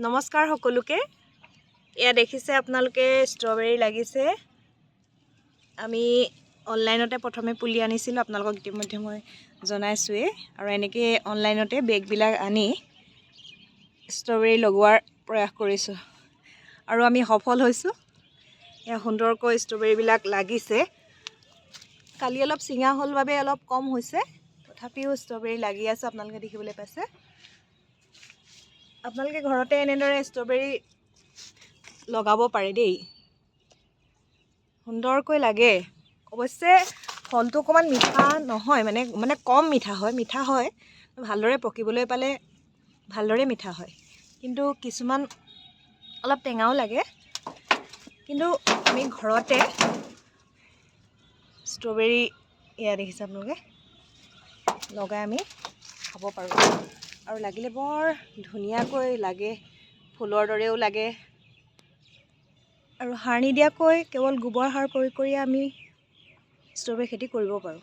নমস্কাৰ সকলোকে। এয়া দেখিছে আপোনালোকে ষ্ট্ৰবেৰী লাগিছে। আমি অনলাইনতে প্ৰথমে পুলি আনিছিলোঁ, আপোনালোকক ইতিমধ্যে মই জনাইছোঁৱেই। আৰু এনেকৈ অনলাইনতে বেগবিলাক আনি ষ্ট্ৰবেৰী লগোৱাৰ প্ৰয়াস কৰিছোঁ আৰু আমি সফল হৈছোঁ। এয়া সুন্দৰকৈ ষ্ট্ৰবেৰীবিলাক লাগিছে। কালি অলপ চিঙা হ'ল বাবে অলপ কম হৈছে, তথাপিও ষ্ট্ৰবেৰী লাগি আছে, আপোনালোকে দেখিবলৈ পাইছে। আপোনালোকে ঘৰতে এনেদৰে ষ্ট্ৰবেৰী লগাব পাৰে দেই, সুন্দৰকৈ লাগে। অৱশ্যে ফলটো অকণমান মিঠা নহয়, মানে কম মিঠা হয়, ভালদৰে পকিবলৈ পালে ভালদৰে মিঠা হয়, কিন্তু কিছুমান অলপ টেঙাও লাগে। কিন্তু আমি ঘৰতে ষ্ট্ৰবেৰী এয়া দেখিছে আপোনালোকে লগাই আমি খাব পাৰোঁ। আৰু লাগিলে বৰ ধুনীয়াকৈ লাগে, ফুলৰ দৰেও লাগে। আৰু সাৰ নিদিয়াকৈ কেৱল গোবৰ সাৰ প্ৰয়োগ কৰি আমি ষ্ট্ৰবেৰী খেতি কৰিব পাৰোঁ।